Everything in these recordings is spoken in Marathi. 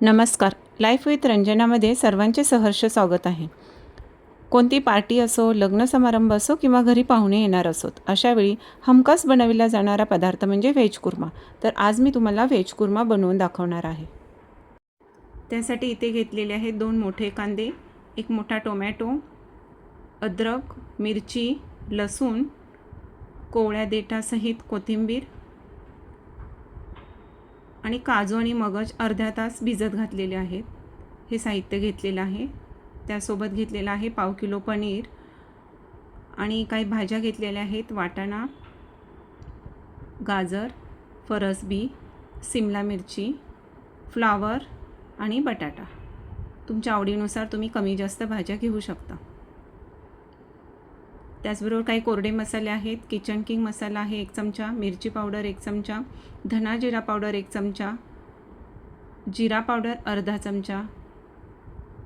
नमस्कार. लाईफ विथ रंजनामध्ये सर्वांचे सहर्ष स्वागत आहे. कोणती पार्टी असो, लग्न समारंभ असो किंवा घरी पाहुणे येणार असोत, अशावेळी हमखास बनविला जाणारा पदार्थ म्हणजे व्हेज कुर्मा. तर आज मी तुम्हाला व्हेज कुर्मा बनवून दाखवणार आहे. त्यासाठी इथे घेतलेले आहेत 2 मोठे कांदे, 1 मोठा टोमॅटो, अद्रक, मिरची, लसूण, कोवळ्या देठासहित कोथिंबीर आणि काजू आणि मगज अर्धा तास भिजत घातलेले आहेत. हे साहित्य घेतलेलं आहे. त्यासोबत घेतलेलं आहे पाव किलो पनीर आणि काही भाज्या घेतलेल्या आहेत. वाटाणा, गाजर, फरसबी, सिमला मिरची, फ्लावर आणि बटाटा. तुमच्या आवडीनुसार तुम्ही कमी जास्त भाज्या घेऊ शकता. त्याचबरोबर काही कोरडे मसाले आहेत. किचन किंग मसाला आहे 1 चमचा, मिरची पावडर 1 चमचा, धना जिरा पावडर 1 चमचा, जिरा पावडर अर्धा चमचा,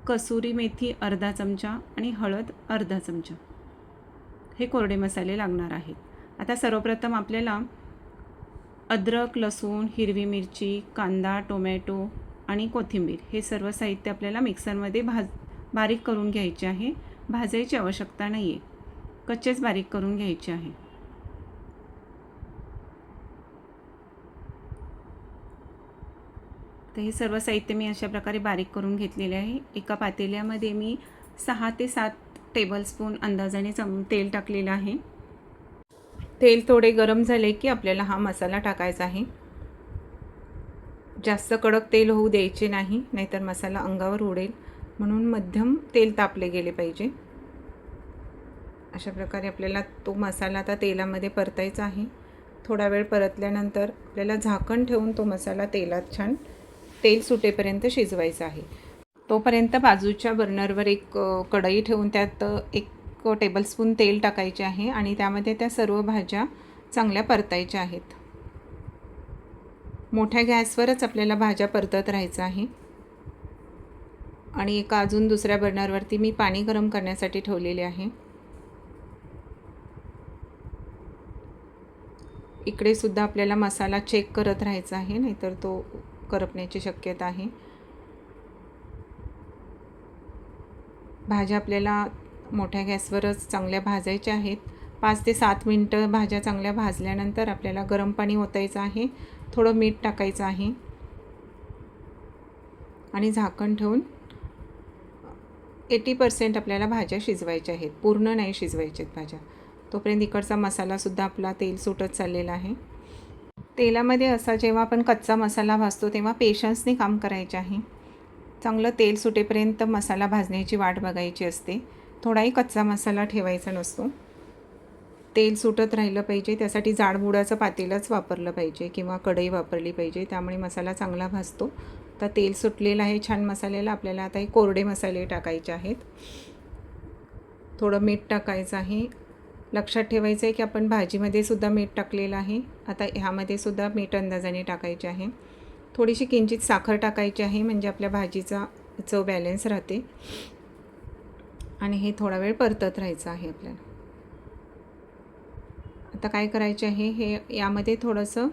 कसुरी मेथी अर्धा चमचा आणि हळद अर्धा चमचा. हे कोरडे मसाले लागणार आहेत. आता सर्वप्रथम आपल्याला अद्रक, लसूण, हिरवी मिरची, कांदा, टोमॅटो आणि कोथिंबीर हे सर्व साहित्य आपल्याला मिक्सरमध्ये बारीक करून घ्यायचे आहे. भाजायची आवश्यकता नाही आहे, कच्चेच बारीक करून घ्यायचे आहे. तर हे सर्व साहित्य मी अशा प्रकारे बारीक करून घेतलेले आहे. एका पातेल्यामध्ये मी 6 ते 7 टेबलस्पून अंदाजाने तेल टाकलेलं आहे. तेल थोडे गरम झाले की आपल्याला हा मसाला टाकायचा आहे. जास्त कडक तेल होऊ द्यायचे नाही, नाहीतर मसाला अंगावर उडेल. म्हणून मध्यम तेल तापले गेले पाहिजे. अशा प्रकारे आपल्याला तो मसाला आता तेलामध्ये परतायचा आहे. थोडा वेळ परतल्यानंतर आपल्याला झाकण ठेवून तो मसाला तेलात छान तेल सुटेपर्यंत शिजवायचा आहे. तोपर्यंत बाजूच्या बर्नरवर एक कढई ठेवून त्यात 1 टेबलस्पून तेल टाकायचे आहे आणि त्यामध्ये त्या सर्व भाज्या चांगल्या परतायच्या आहेत. मोठ्या गॅसवरच आपल्याला भाज्या परतत राहायचं आहे. आणि एका अजून दुसऱ्या बर्नरवरती मी पाणी गरम करण्यासाठी ठेवलेले आहे. इकडे सुद्धा आपल्याला मसाला चेक करत राहायचा आहे, नाहीतर तो करपण्याची शक्यता आहे. भाज्या आपल्याला मोठ्या गॅसवरच चांगल्या भाजायच्या आहेत. 5 ते 7 मिनटं भाज्या चांगल्या भाजल्यानंतर आपल्याला गरम पाणी ओतायचं आहे. थोडं मीठ टाकायचं आहे आणि झाकण ठेवून 80% आपल्याला भाज्या शिजवायच्या आहेत. पूर्ण नाही शिजवायच्या आहेत भाज्या. तोपर्यंत इकडचा मसालासुद्धा आपला तेल सुटत चाललेला आहे. तेलामध्ये असा जेव्हा आपण कच्चा मसाला भाजतो तेव्हा पेशन्सने काम करायचे आहे. चांगलं तेल सुटेपर्यंत मसाला भाजण्याची वाट बघायची असते. थोडाही कच्चा मसाला ठेवायचा नसतो. तेल सुटत राहिलं पाहिजे, त्यासाठी जाडबुडाचं पातेलंच वापरलं पाहिजे किंवा कढई वापरली पाहिजे. त्यामुळे मसाला चांगला भाजतो. आता तेल सुटलेलं आहे छान मसाल्याला. आपल्याला आता हे कोरडे मसाले टाकायचे आहेत. थोडं मीठ टाकायचं आहे. लक्षात ठेवायचं आहे की आपण भाजीमध्ये सुद्धा मीठ टाकलेलं आहे. आता ह्यामध्ये सुद्धा मीठ अंदाजाने टाकायचे आहे. थोडीशी किंचित साखर टाकायची आहे, म्हणजे आपल्या भाजीचा चव बॅलन्स राहते. आणि हे थोडा वेळ परतत राहायचं आहे आपल्याला. आता काय करायचे आहे, हे यामध्ये थोडंसं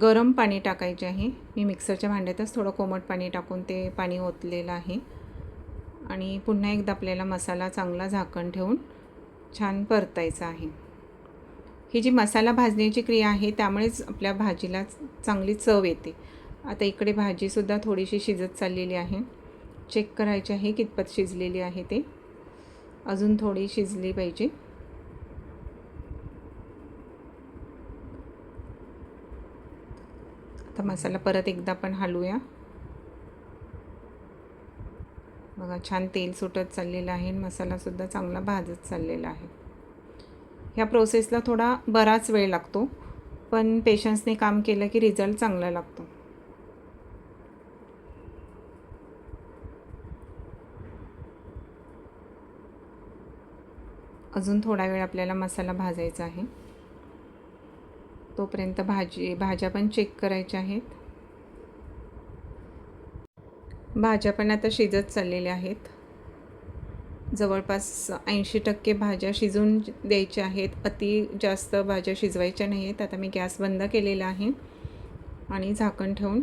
गरम पाणी टाकायचे आहे. मी मिक्सरच्या भांड्यातच थोडं कोमट पाणी टाकून ते पाणी ओतलेलं आहे. आणि पुन्हा एकदा आपल्याला मसाला चांगला झाकण ठेवून छान परतायचा आहे. ही जी मसाला भाजण्याची क्रिया आहे त्यामुळेच आपल्या भाजीला चांगली चव येते. आता इकडे भाजीसुद्धा थोडीशी शिजत चाललेली आहे. चेक करायचे आहे कितपत शिजलेली आहे ते. अजून थोडी शिजली पाहिजे. आता मसाला परत एकदा आपण हलवूया. बघा छान तेल सुटत चाललेलं आहे. मसालासुद्धा चांगला भाजत चाललेला आहे. ह्या प्रोसेसला थोडा बराच वेळ लागतो, पण पेशन्सने काम केलं की रिझल्ट चांगला लागतो. अजून थोडा वेळ आपल्याला मसाला भाजायचा आहे. तोपर्यंत भाज्या पण चेक करायच्या आहेत. भाज्या पण आता शिजत चाललेल्या आहेत. जवळपास 80% भाज्या शिजून द्यायच्या आहेत. अति जास्त भाज्या शिजवायच्या नाही आहेत. आता मी गॅस बंद केलेला आहे आणि झाकण ठेवून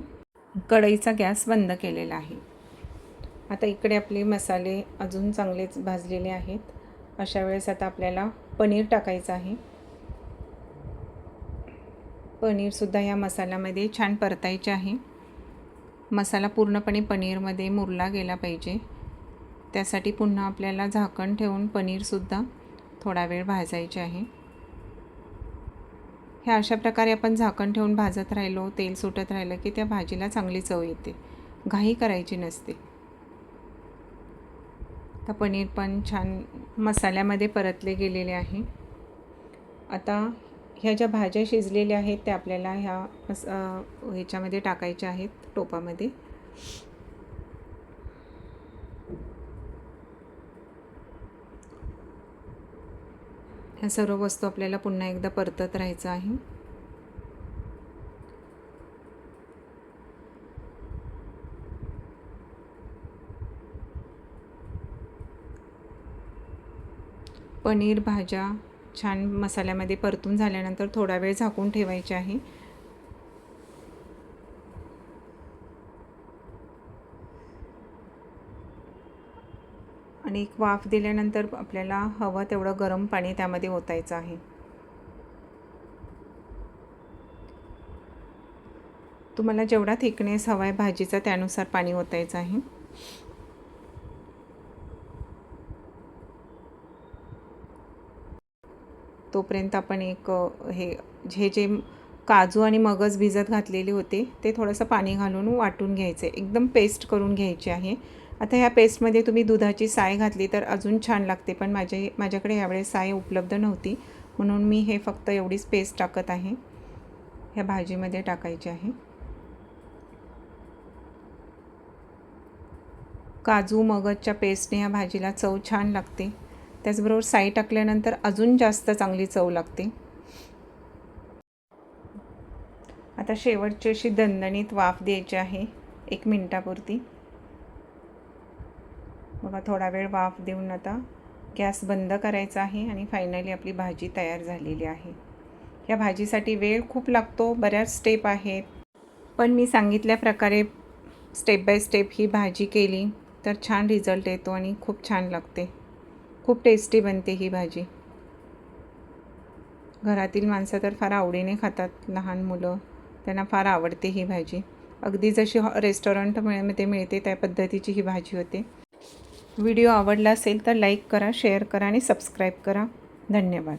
कढईचा गॅस बंद केलेला आहे. आता इकडे आपले मसाले अजून चांगलेच भाजलेले आहेत. अशा वेळेस आता आपल्याला पनीर टाकायचं आहे. पनीरसुद्धा या मसाल्यामध्ये छान परतायचे आहे. मसाला पूर्णपणे पनीरमध्ये मुरला गेला पाहिजे. त्यासाठी पुन्हा आपल्याला झाकण ठेवून पनीरसुद्धा थोडा वेळ भाजायचे आहे. ह्या अशा प्रकारे आपण झाकण ठेवून भाजत राहिलो, तेल सुटत राहिलं की त्या भाजीला चांगली चव येते. घाई करायची नसते. आता पनीर पण छान मसाल्यामध्ये परतले गेलेले आहे. आता ह्या ज्या भाज्या शिजलेल्या आहेत त्या आपल्याला ह्याच्यामध्ये टाकायच्या आहेत, टोपामध्ये. ह्या सर्व वस्तू आपल्याला पुन्हा एकदा परतत राहायचं आहे. पनीर भाज्या छान मसाल्यामध्ये परतून झाल्यानंतर थोडा वेळ झाकून ठेवायचे आहे. आणि एक वाफ दिल्यानंतर आपल्याला हवं तेवढं गरम पाणी त्यामध्ये ओतायचं आहे. तुम्हाला जेवढा थिकनेस हवा आहे भाजीचा त्यानुसार पाणी ओतायचं आहे. तोपर्यंत आपण हे जे काजू आणि मगज भिजत घातलेले होते ते थोडंसं पाणी घालून वाटून घ्यायचे, एकदम पेस्ट करून घ्यायची आहे. आता ह्या पेस्टमध्ये तुम्ही दुधाची साय घातली तर अजून छान लागते, पण माझ्याकडे यावेळेस साय उपलब्ध नव्हती, म्हणून मी हे फक्त एवढीच पेस्ट टाकत आहे. ह्या भाजीमध्ये टाकायची आहे. काजू मगजच्या पेस्टने ह्या भाजीला चव छान लागते. त्याचबरोबर साई टाकल्यानंतर अजून जास्त चांगली चव लागते. आता शेवटची अशी दणदणीत वाफ द्यायची आहे 1 मिनिटापुरती. बघा, थोडा वेळ वाफ देऊन आता गॅस बंद करायचा आहे आणि फायनली आपली भाजी तयार झालेली आहे. या भाजीसाठी वेळ खूप लागतो, बऱ्याच स्टेप आहेत, पण मी सांगितल्या प्रकारे स्टेप बाय स्टेप ही भाजी केली तर छान रिझल्ट येतो आणि खूप छान लागते. खूप टेस्टी बनते ही भाजी. घरातील माणसं तर फार आवडीने खातात. लहान मुलं, त्यांना फार आवडते ही भाजी. अगदी जशी रेस्टॉरंटमध्ये मिळते त्या पद्धतीची ही भाजी होते. व्हिडिओ आवडला असेल तर लाईक करा, शेअर करा आणि सबस्क्राईब करा. धन्यवाद.